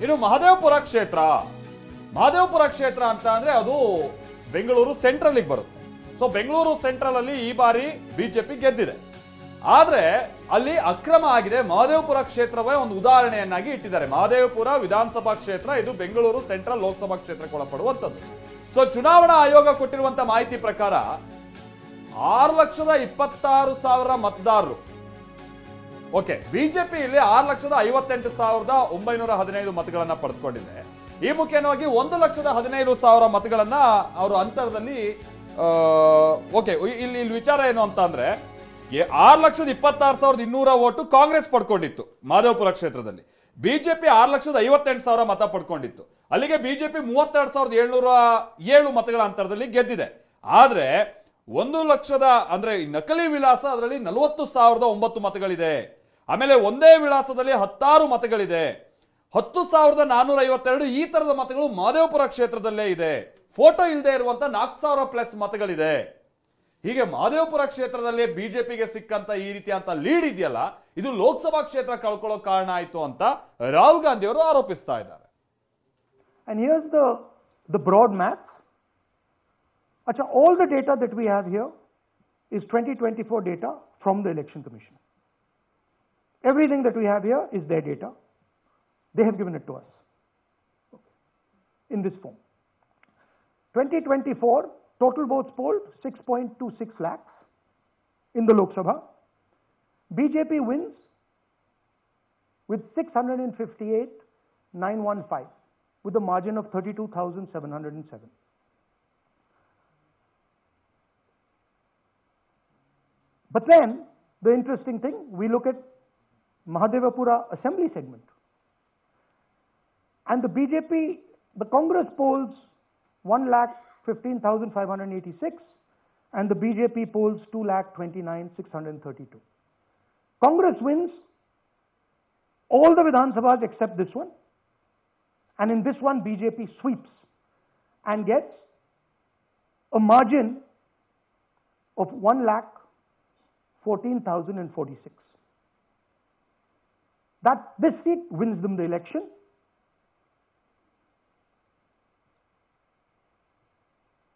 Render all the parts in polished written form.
ಇನ್ನು ಮಹದೇವಪುರ ಕ್ಷೇತ್ರ ಅಂತ ಅಂದ್ರೆ ಅದು ಬೆಂಗಳೂರು ಸೆಂಟ್ರಲ್ ಬರುತ್ತೆ. ಸೊ ಬೆಂಗಳೂರು ಸೆಂಟ್ರಲ್ ಅಲ್ಲಿ ಈ ಬಾರಿ ಬಿಜೆಪಿ ಗೆದ್ದಿದೆ. ಆದ್ರೆ ಅಲ್ಲಿ ಅಕ್ರಮ ಆಗಿದೆ. ಮಹದೇವಪುರ ಕ್ಷೇತ್ರವೇ ಒಂದು ಉದಾಹರಣೆಯನ್ನಾಗಿ ಇಟ್ಟಿದ್ದಾರೆ. ಮಹದೇವಪುರ ವಿಧಾನಸಭಾ ಕ್ಷೇತ್ರ ಇದು ಬೆಂಗಳೂರು ಸೆಂಟ್ರಲ್ ಲೋಕಸಭಾ ಕ್ಷೇತ್ರಕ್ಕೆ ಒಳಪಡುವಂಥದ್ದು. ಸೊ ಚುನಾವಣಾ ಆಯೋಗ ಕೊಟ್ಟಿರುವಂತ ಮಾಹಿತಿ ಪ್ರಕಾರ 6,26,000 ಮತದಾರರು. ಓಕೆ, ಬಿಜೆಪಿ ಇಲ್ಲಿ 6,58,915 ಮತಗಳನ್ನ ಪಡೆದುಕೊಂಡಿದೆ. ಈ ಮುಖೇನವಾಗಿ 1,15,000 ಮತಗಳನ್ನ ಅವರು ಅಂತರದಲ್ಲಿ ಓಕೆ, ಇಲ್ಲಿ ವಿಚಾರ ಏನು ಅಂತ ಅಂದ್ರೆ 6,26,200 ವೋಟು ಕಾಂಗ್ರೆಸ್ ಪಡ್ಕೊಂಡಿತ್ತು ಮಹದೇವಪುರ ಕ್ಷೇತ್ರದಲ್ಲಿ. ಬಿಜೆಪಿ 6,58,000 ಮತ ಪಡ್ಕೊಂಡಿತ್ತು. ಅಲ್ಲಿಗೆ ಬಿಜೆಪಿ 32,707 ಮತಗಳ ಅಂತರದಲ್ಲಿ ಗೆದ್ದಿದೆ. ಆದ್ರೆ 1,00,000 ಅಂದ್ರೆ ನಕಲಿ ವಿಳಾಸ ಅದರಲ್ಲಿ 40,009 ಮತಗಳಿದೆ. ಆಮೇಲೆ ಒಂದೇ ವಿಳಾಸದಲ್ಲಿ 16 ಮತಗಳಿದೆ. 10,452 ಈ ತರದ ಮತಗಳು ಮಹದೇವಪುರ ಕ್ಷೇತ್ರದಲ್ಲೇ ಇದೆ. ಫೋಟೋ ಇಲ್ಲದೆ ಇರುವಂತ 4,000+ ಮತಗಳಿದೆ. ಹೀಗೆ ಮಹದೇವಪುರ ಕ್ಷೇತ್ರದಲ್ಲಿ ಬಿಜೆಪಿಗೆ ಸಿಕ್ಕಂತ ಈ ರೀತಿಯಂತ ಲೀಡ್ ಇದೆಯಲ್ಲ, ಇದು ಲೋಕಸಭಾ ಕ್ಷೇತ್ರ ಕಳ್ಕೊಳ್ಳೋ ಕಾರಣ ಆಯ್ತು ಅಂತ ರಾಹುಲ್ ಗಾಂಧಿ ಅವರು ಆರೋಪಿಸ್ತಾ ಇದ್ದಾರೆ. And here's the broad math. All the data that we have here is 2024 data from the Election Commission. Everything that we have here is their data. They have given it to us in this form. 2024 total votes polled 6.26 lakhs in the Lok Sabha. BJP wins with 658,915 with a margin of 32,707. But then the interesting thing, we look at Mahadevapura assembly segment, and the BJP, the Congress polls 1,15,586 and the BJP polls 2,29,632. Congress wins all the Vidhan Sabhas except this one, and in this one BJP sweeps and gets a margin of 1,14,046. That this seat wins them the election.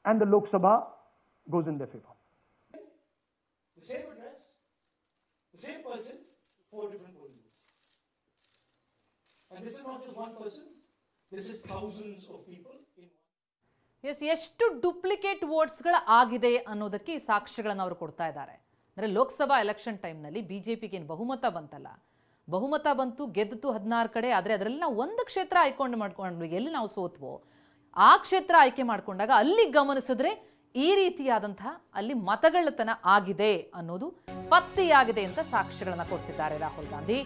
And the Lok Sabha goes in their favor. The same address, the same person, 4 different polling booths. And this is not just one person, this is thousands of people in one. Yes, ಎಷ್ಟು duplicate ವೋಟ್ಸ್ಗಳ ಆಗಿದೆ ಅನ್ನೋದಕ್ಕೆ ಈ ಸಾಕ್ಷ್ಯಗಳನ್ನು ಅವರು ಕೊಡ್ತಾ ಇದ್ದಾರೆ. ಅಂದರೆ Lok Sabha election ಟೈಮ್ನಲ್ಲಿ ಬಿಜೆಪಿಗೆ ಏನು ಬಹುಮತ ಬಂತಲ್ಲ, ಬಹುಮತ ಬಂತು, ಗೆದ್ದಿತು 16 ಕಡೆ. ಆದರೆ ಅದರಲ್ಲಿ ನಾವು ಒಂದು ಕ್ಷೇತ್ರ ಮಾಡ್ಕೊಂಡ್ವಿ, ಎಲ್ಲಿ ನಾವು ಸೋತ್ವೋ ಆ ಕ್ಷೇತ್ರ ಆಯ್ಕೆ ಮಾಡ್ಕೊಂಡಾಗ ಅಲ್ಲಿ ಗಮನಿಸಿದ್ರೆ ಈ ರೀತಿಯಾದಂತಹ ಅಲ್ಲಿ ಮತಗಳ್ಳತನ ಆಗಿದೆ ಅನ್ನೋದು ಪತ್ತೆಯಾಗಿದೆ ಅಂತ ಸಾಕ್ಷ್ಯಗಳನ್ನ ಕೊಡ್ತಿದ್ದಾರೆ ರಾಹುಲ್ ಗಾಂಧಿ.